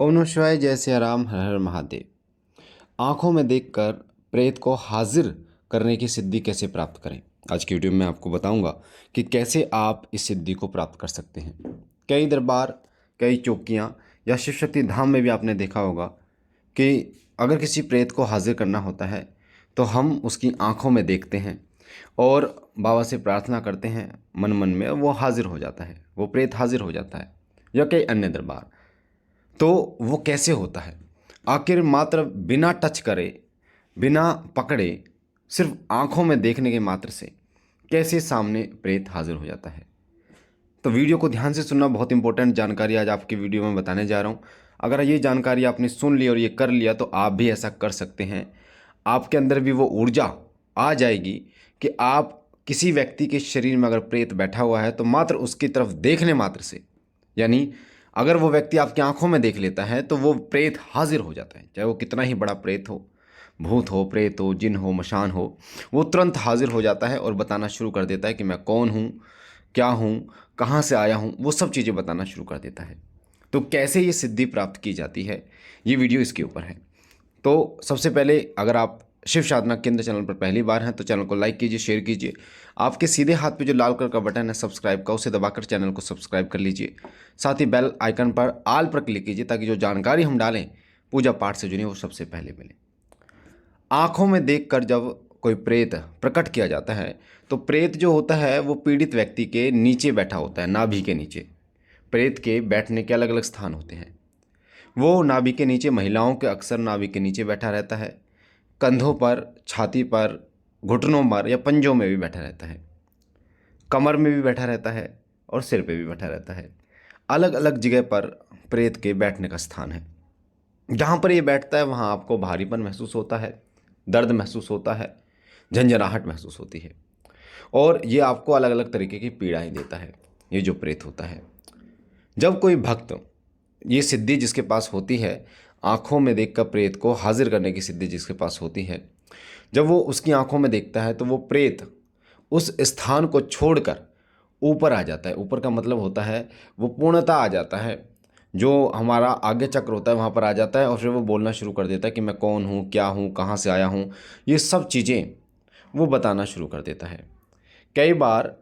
ओम नमः शिवाय। जय सिया राम, हर हर महादेव। आंखों में देखकर प्रेत को हाजिर करने की सिद्धि कैसे प्राप्त करें, आज की वीडियो में आपको बताऊंगा कि कैसे आप इस सिद्धि को प्राप्त कर सकते हैं। कई दरबार, कई चौकियां या शिव शक्ति धाम में भी आपने देखा होगा कि अगर किसी प्रेत को हाजिर करना होता है तो हम उसकी आंखों में देखते हैं और बाबा से प्रार्थना करते हैं मन मन में, वो हाजिर हो जाता है, वो प्रेत हाजिर हो जाता है। या कई अन्य दरबार, तो वो कैसे होता है? आखिर मात्र बिना टच करे, बिना पकड़े, सिर्फ आंखों में देखने के मात्र से कैसे सामने प्रेत हाजिर हो जाता है? तो वीडियो को ध्यान से सुनना, बहुत इंपॉर्टेंट जानकारी आज आपकी वीडियो में बताने जा रहा हूँ। अगर ये जानकारी आपने सुन ली और ये कर लिया तो आप भी ऐसा कर सकते हैं। आपके अंदर भी वो ऊर्जा आ जाएगी कि आप किसी व्यक्ति के शरीर में अगर प्रेत बैठा हुआ है तो मात्र उसकी तरफ देखने मात्र से, यानी अगर वो व्यक्ति आपकी आंखों में देख लेता है तो वो प्रेत हाजिर हो जाता है। चाहे वो कितना ही बड़ा प्रेत हो, भूत हो, प्रेत हो, जिन हो, मशान हो, वो तुरंत हाजिर हो जाता है और बताना शुरू कर देता है कि मैं कौन हूँ, क्या हूँ, कहाँ से आया हूँ, वो सब चीज़ें बताना शुरू कर देता है। तो कैसे ये सिद्धि प्राप्त की जाती है, ये वीडियो इसके ऊपर है। तो सबसे पहले, अगर आप शिव साधना केंद्र चैनल पर पहली बार हैं तो चैनल को लाइक कीजिए, शेयर कीजिए। आपके सीधे हाथ पे जो लाल कलर का बटन है सब्सक्राइब का, उसे दबाकर चैनल को सब्सक्राइब कर लीजिए। साथ ही बेल आइकन पर ऑल पर क्लिक कीजिए ताकि जो जानकारी हम डालें पूजा पाठ से जुड़ी वो सबसे पहले मिले। आंखों में देखकर जब कोई प्रेत प्रकट किया जाता है तो प्रेत जो होता है वो पीड़ित व्यक्ति के नीचे बैठा होता है, नाभि के नीचे। प्रेत के बैठने के अलग अलग स्थान होते हैं। वो नाभि के नीचे, महिलाओं के अक्सर नाभि के नीचे बैठा रहता है, कंधों पर, छाती पर, घुटनों पर या पंजों में भी बैठा रहता है, कमर में भी बैठा रहता है और सिर पे भी बैठा रहता है। अलग अलग जगह पर प्रेत के बैठने का स्थान है। जहाँ पर ये बैठता है वहाँ आपको भारीपन महसूस होता है, दर्द महसूस होता है, झंझनाहट महसूस होती है और ये आपको अलग अलग तरीके की पीड़ाएं देता है, ये जो प्रेत होता है। जब कोई भक्त, ये सिद्धि जिसके पास होती है, आंखों में देखकर प्रेत को हाजिर करने की सिद्धि जिसके पास होती है, जब वो उसकी आंखों में देखता है तो वो प्रेत उस स्थान को छोड़कर ऊपर आ जाता है। ऊपर का मतलब होता है वो पूर्णतः आ जाता है, जो हमारा आगे चक्र होता है वहाँ पर आ जाता है और फिर वो बोलना शुरू कर देता है कि मैं कौन हूँ, क्या हूँ, कहाँ से आया हूँ, ये सब चीज़ें वो बताना शुरू कर देता है। कई बार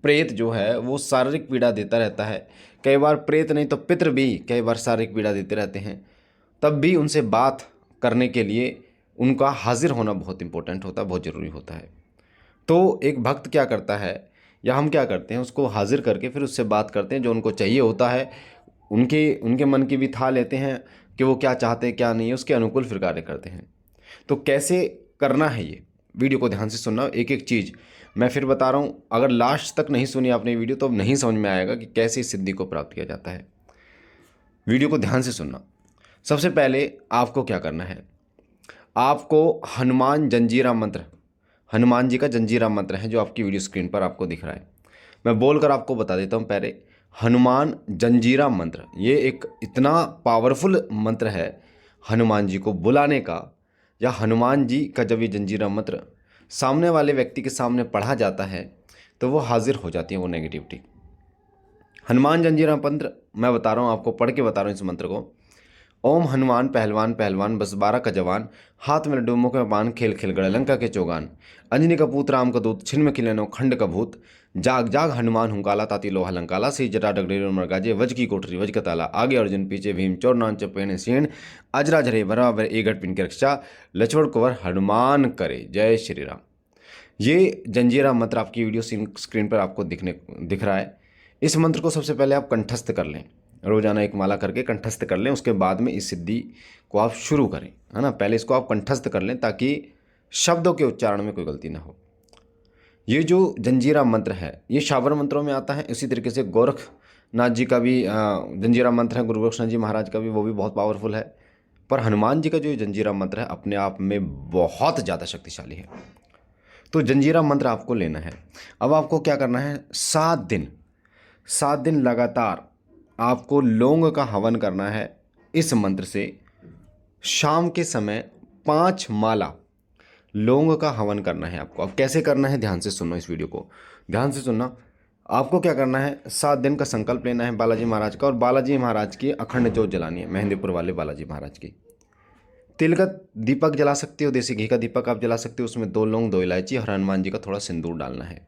प्रेत जो है वो शारीरिक पीड़ा देता रहता है। कई बार प्रेत नहीं तो पितृ भी कई बार शारीरिक पीड़ा देते रहते हैं। तब भी उनसे बात करने के लिए उनका हाजिर होना बहुत इंपॉर्टेंट होता है, बहुत ज़रूरी होता है। तो एक भक्त क्या करता है या हम क्या करते हैं, उसको हाजिर करके फिर उससे बात करते हैं, जो उनको चाहिए होता है, उनके उनके मन की भी था लेते हैं कि वो क्या चाहते हैं क्या नहीं है, उसके अनुकूल फिर कार्य करते हैं। तो कैसे करना है, ये वीडियो को ध्यान से सुनना, एक एक चीज़ मैं फिर बता रहा हूँ। अगर लास्ट तक नहीं सुनी आपने वीडियो तो अब नहीं समझ में आएगा कि कैसे इस सिद्धि को प्राप्त किया जाता है। वीडियो को ध्यान से सुनना। सबसे पहले आपको क्या करना है, आपको हनुमान जंजीरा मंत्र, हनुमान जी का जंजीरा मंत्र है जो आपकी वीडियो स्क्रीन पर आपको दिख रहा है, मैं बोलकर आपको बता देता हूँ पहले। हनुमान जंजीरा मंत्र, ये एक इतना पावरफुल मंत्र है हनुमान जी को बुलाने का, या हनुमान जी का जब ये जंजीरा मंत्र सामने वाले व्यक्ति के सामने पढ़ा जाता है तो वो हाजिर हो जाती है वो नेगेटिविटी। हनुमान जंजीरा मंत्र मैं बता रहा हूँ आपको, पढ़ के बता रहा हूँ इस मंत्र को। ओम हनुमान पहलवान पहलवान बस 12 का जवान, हाथ में लड्डू मुख में पान, खेल खेल गढ़ लंका के चौगान, अंजनी का पूत राम का दूत, छिन्न खिलनो खंड का भूत, जाग जाग हनुमान हुंकाला ताती लोहा लंकाला, सी जटा डगडेर मरगाजे, वज की कोठरी वज का ताला, आगे अर्जुन पीछे भीम, चोर नान चपेने सीण, अजरा झरे बराबर एक गढ़ पिन के रक्षा, लक्ष्मण कुंवर हनुमान करे, जय श्री राम। ये जंजीरा मंत्र आपकी वीडियो स्क्रीन पर आपको दिख रहा है। इस मंत्र को सबसे पहले आप कंठस्थ कर लें, रोजाना एक माला करके कंठस्थ कर लें, उसके बाद में इस सिद्धि को आप शुरू करें, है ना। पहले इसको आप कंठस्थ कर लें ताकि शब्दों के उच्चारण में कोई गलती ना हो। ये जो जंजीरा मंत्र है ये शाबर मंत्रों में आता है। इसी तरीके से गोरखनाथ जी का भी जंजीरा मंत्र है, गुरु गोरक्षनाथ जी महाराज का भी, वो भी बहुत पावरफुल है। पर हनुमान जी का जो ये जंजीरा मंत्र है अपने आप में बहुत ज़्यादा शक्तिशाली है। तो जंजीरा मंत्र आपको लेना है। अब आपको क्या करना है, 7 दिन लगातार आपको लौंग का हवन करना है इस मंत्र से। शाम के समय 5 माला लौंग का हवन करना है आपको। अब कैसे करना है ध्यान से सुनो, इस वीडियो को ध्यान से सुनना। आपको क्या करना है, 7 दिन का संकल्प लेना है बालाजी महाराज का, और बालाजी महाराज की अखंड ज्योत जलानी है, मेहंदीपुर वाले बालाजी महाराज की। तिल का दीपक जला सकते हो, देसी घी का दीपक आप जला सकते हो, उसमें 2 लौंग 2 इलायची और हनुमान जी का थोड़ा सिंदूर डालना है,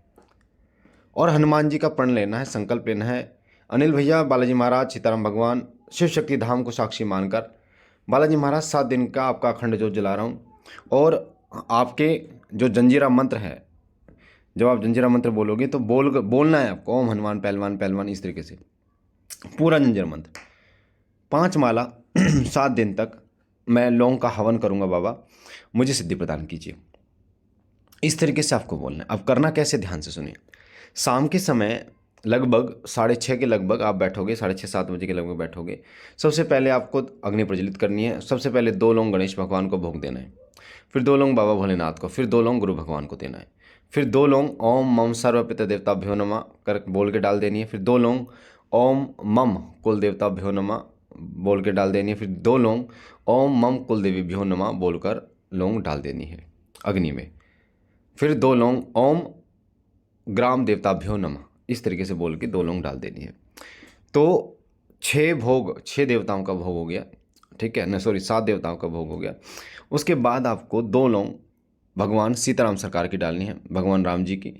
और हनुमान जी का प्रण लेना है, संकल्प लेना है। अनिल भैया, बालाजी महाराज, सीताराम भगवान, शिव शक्ति धाम को साक्षी मानकर बालाजी महाराज 7 दिन का आपका अखंड ज्योत जला रहा हूँ। और आपके जो जंजीरा मंत्र है, जब आप जंजीरा मंत्र बोलोगे तो बोलना है आपको, ओम हनुमान पहलवान पहलवान, इस तरीके से पूरा जंजीरा मंत्र 5 माला 7 दिन तक मैं लौंग का हवन करूँगा, बाबा मुझे सिद्धि प्रदान कीजिए, इस तरीके से आपको बोलना है। अब करना कैसे, ध्यान से सुनिए। शाम के समय लगभग 6:30 के लगभग आप बैठोगे, 6:30-7 बजे के लगभग बैठोगे। सबसे पहले आपको अग्नि प्रज्वलित करनी है। सबसे पहले 2 लौंग गणेश भगवान को भोग देना है, फिर 2 लौंग बाबा भोलेनाथ को, फिर 2 लौंग गुरु भगवान को देना है, फिर 2 लौंग ओम मम सर्वपिता देवताभ्यो नमः कर बोल के डाल देनी है, फिर 2 लौंग ओम मम कुल देवताभ्यो नमः बोल के डाल देनी है, फिर 2 लौंग ओम मम कुल देवीभ्यो नमः बोलकर लौंग डाल देनी है अग्नि में, फिर 2 लौंग ओम ग्राम देवताभ्यो नमः इस तरीके से बोल के 2 लौंग डाल देनी है। तो 6 देवताओं का भोग हो गया, ठीक है ना, सॉरी 7 देवताओं का भोग हो गया। उसके बाद आपको 2 लौंग भगवान सीताराम सरकार की डालनी है, भगवान राम जी की,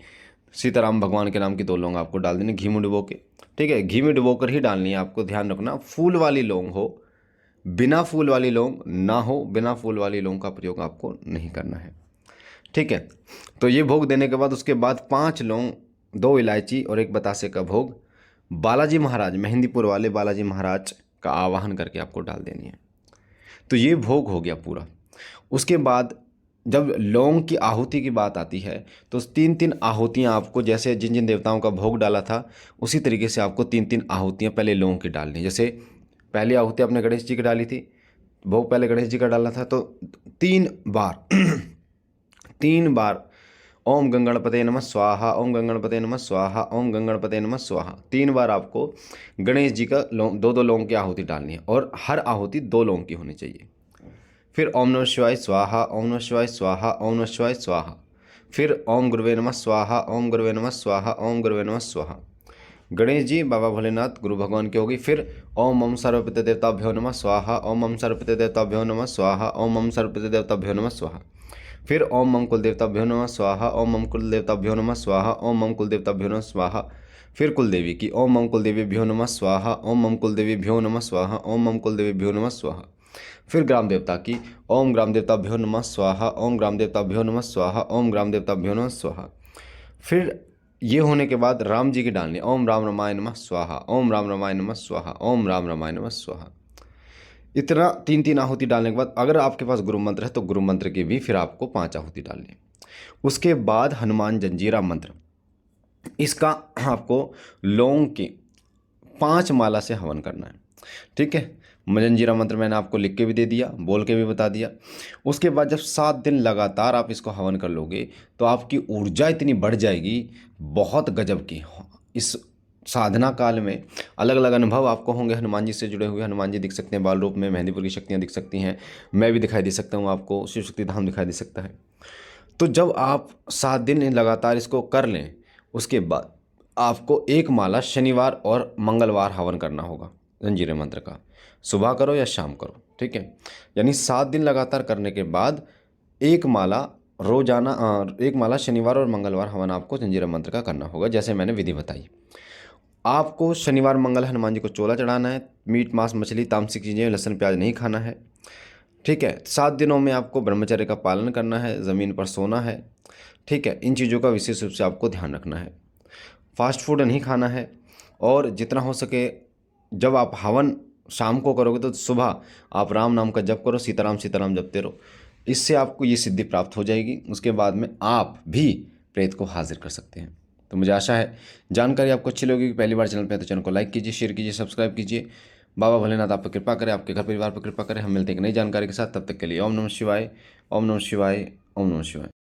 सीताराम भगवान के नाम की 2 लौंग आपको डाल देनी घी में डुबो के, ठीक है, घी में डुबो कर ही डालनी है आपको। ध्यान रखना फूल वाली लौंग हो, बिना फूल वाली लौंग ना हो, बिना फूल वाली लौंग का प्रयोग आपको नहीं करना है, ठीक है। तो ये भोग देने के बाद उसके बाद 5 लौंग 2 इलायची और 1 बतासे का भोग बालाजी महाराज, मेहंदीपुर वाले बालाजी महाराज का आवाहन करके आपको डाल देनी है। तो ये भोग हो गया पूरा। उसके बाद जब लौंग की आहुति की बात आती है तो 3-3 आहुतियाँ आपको, जैसे जिन जिन देवताओं का भोग डाला था उसी तरीके से आपको 3-3 आहुतियाँ पहले लौंग की डालनी। जैसे पहली आहुति आपने गणेश जी की डाली थी, भोग पहले गणेश जी का डाला था, तो 3 बार 3 बार ओम गंगणपते नमः स्वाहा, ओम गंगणपते नमः स्वाहा, ओम गंगणपते नमः स्वाहा, 3 बार आपको गणेश जी का 2-2 लौंग की आहुति डालनी है, और हर आहुति 2 लौंग की होनी चाहिए। फिर ओम नमः शिवाय स्वाहा, ओम नमः शिवाय स्वाहा, ओम नमः शिवाय स्वाहा, फिर ओम गुरुवे नमः स्वाहा, ओम गुरुवे नमः स्वाहा, ओम गुरुवे नमः स्वाहा। गणेश जी, बाबा भोलेनाथ, गुरु भगवान की होगी। फिर ओम मम सर्वपिता देवताभ्यो नमः स्वाहा, ओम मम सर्वपिता देवताभ्यो नमः स्वाहा, ओम मम सर्वपिता देवताभ्यो नमः स्वाहा। फिर ओम मम कुल देवताभ्यो नमः स्वाहा, ओम मम कुल देवताभ्यो नमः स्वाहा, ओम मम कुल देवताभ्यो नमः स्वाहा। फिर कुल देवी की ओम मम कुल देवीभ्यो नमः स्वाहा, ओम मम कुल देवीभ्यो नमः स्वाहा, ओम मम कुल देवीभ्यो नमः स्वाहा। फिर ग्राम देवता की ओम ग्राम देवताभ्यो नमः स्वाहा, ओम ग्राम देवताभ्यो नमः स्वाहा, ओम ग्राम देवताभ्यो नमः स्वाहा। फिर ये होने के बाद राम जी की डालनी ओम राम रमाय नमः स्वाहा, ओम राम रमाय नमः स्वाहा, ओम राम रमाय नमः स्वाहा। इतना 3-3 आहुति डालने के बाद अगर आपके पास गुरु मंत्र है तो गुरु मंत्र की भी फिर आपको 5 आहुति डालनी है। उसके बाद हनुमान जंजीरा मंत्र, इसका आपको लौंग की 5 माला से हवन करना है, ठीक है। जंजीरा मंत्र मैंने आपको लिख के भी दे दिया, बोल के भी बता दिया। उसके बाद जब 7 दिन लगातार आप इसको हवन कर लोगे तो आपकी ऊर्जा इतनी बढ़ जाएगी, बहुत गजब की। इस साधना काल में अलग अलग अनुभव आपको होंगे, हनुमान जी से जुड़े हुए। हनुमान जी दिख सकते हैं बाल रूप में, मेहंदीपुर की शक्तियाँ दिख सकती हैं, मैं भी दिखाई दे सकता हूँ आपको, शिव शक्ति धाम दिखाई दे सकता है। तो जब आप 7 दिन लगातार इसको कर लें, उसके बाद आपको 1 माला शनिवार और मंगलवार हवन करना होगा जंजीरे मंत्र का, सुबह करो या शाम करो, ठीक है। यानी 7 दिन लगातार करने के बाद 1 माला रोजाना 1 माला शनिवार और मंगलवार हवन आपको जंजीरा मंत्र का करना होगा, जैसे मैंने विधि बताई। आपको शनिवार मंगल हनुमान जी को चोला चढ़ाना है, मीट मांस मछली तामसिक चीज़ें लहसुन प्याज नहीं खाना है, ठीक है। 7 दिनों में आपको ब्रह्मचर्य का पालन करना है, ज़मीन पर सोना है, ठीक है। इन चीज़ों का विशेष रूप से आपको ध्यान रखना है। फास्ट फूड नहीं खाना है, और जितना हो सके जब आप हवन शाम को करोगे तो सुबह आप राम नाम का जप करो, सीताराम सीताराम जपते रहो, इससे आपको ये सिद्धि प्राप्त हो जाएगी। उसके बाद में आप भी प्रेत को हाजिर कर सकते हैं। तो मुझे आशा है जानकारी आपको अच्छी लगेगी। पहली बार चैनल पे है तो चैनल को लाइक कीजिए, शेयर कीजिए, सब्सक्राइब कीजिए। बाबा भोलेनाथ आप पर कृपा करें, आपके घर परिवार पर कृपा करें। हम मिलते हैं एक नई जानकारी के साथ, तब तक के लिए ओम नमः शिवाय, ओम नमः शिवाय, ओम नमः शिवाय।